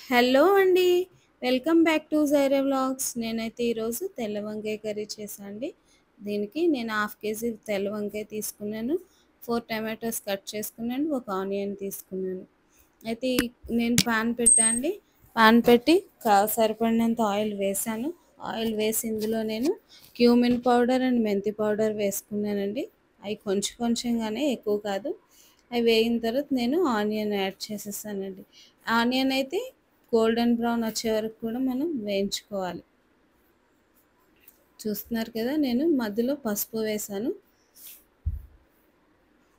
Hello అండి. Welcome back to Jaira vlogs. నేనైతే ఈరోజు తెల్ల వంకాయ కర్రీ చేశా అండి. దీనికి నేను హాఫ్ కేజీ తెల్ల వంకాయ తీసుకున్నాను. 4 టమాటోస్ కట్ చేసుకున్నాను. ఒక ఆనియన్ తీసుకున్నాను. అయితే నేను పాన్ పెట్టా అండి. పాన్ పెట్టి సరిపడినంత ఆయిల్ వేసాను. ఆయిల్ వేసి ఇందులో నేను క్యూమిన్ పౌడర్ అండ్ మెంతి పౌడర్ వేసుకున్నానండి. అవి కొంచెం కొంచెంగానే, ఎక్కువ కాదు. అవి వేగిన తర్వాత నేను ఆనియన్ యాడ్ చేసేసానండి. ఆనియన్ అయితే గోల్డెన్ బ్రౌన్ వచ్చే వరకు కూడా మనం వేయించుకోవాలి. చూస్తున్నారు కదా, నేను మధ్యలో పసుపు వేసాను.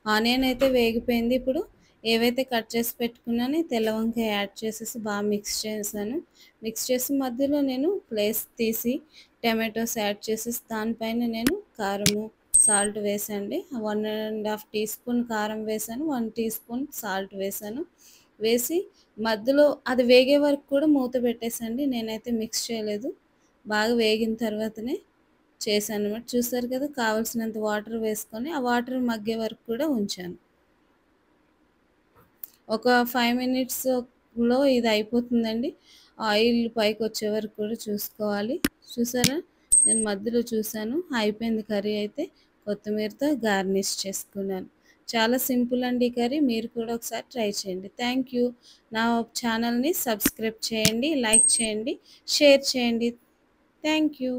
ఆనియన్ అయితే వేగిపోయింది. ఇప్పుడు ఏవైతే కట్ చేసి పెట్టుకున్నానో తెల్ల వంకాయ యాడ్ చేసేసి బాగా మిక్స్ చేశాను. మిక్స్ చేసి మధ్యలో నేను ప్లేస్ తీసి టమాటోస్ యాడ్ చేసేసి దానిపైన నేను కారము, సాల్ట్ వేసండి. 1.5 టీ స్పూన్ కారం వేసాను, 1 టీ స్పూన్ సాల్ట్ వేసాను. వేసి మధ్యలో అది వేగే వరకు కూడా మూత పెట్టేసండి. నేనైతే మిక్స్ చేయలేదు. బాగా వేగిన తర్వాతనే చేశానన్నమాట. చూసారు కదా, కావాల్సినంత వాటర్ వేసుకొని ఆ వాటర్ మగ్గే వరకు కూడా ఉంచాను. ఒక 5 మినిట్స్‌లో ఇది అయిపోతుందండి. ఆయిల్ పైకొచ్చే వరకు కూడా చూసుకోవాలి. చూసారా? నేను మధ్యలో చూసాను. అయిపోయింది కర్రీ అయితే. కొత్తిమీరతో గార్నిష్ చేసుకున్నాను. చాలా సింపుల్ అండి ఈ కర్రీ. మీరు కూడా ఒకసారి ట్రై చేయండి. Thank you. నా ఛానల్‌ని సబ్స్క్రైబ్ చేయండి, లైక్ చేయండి, షేర్ చేయండి. Thank you.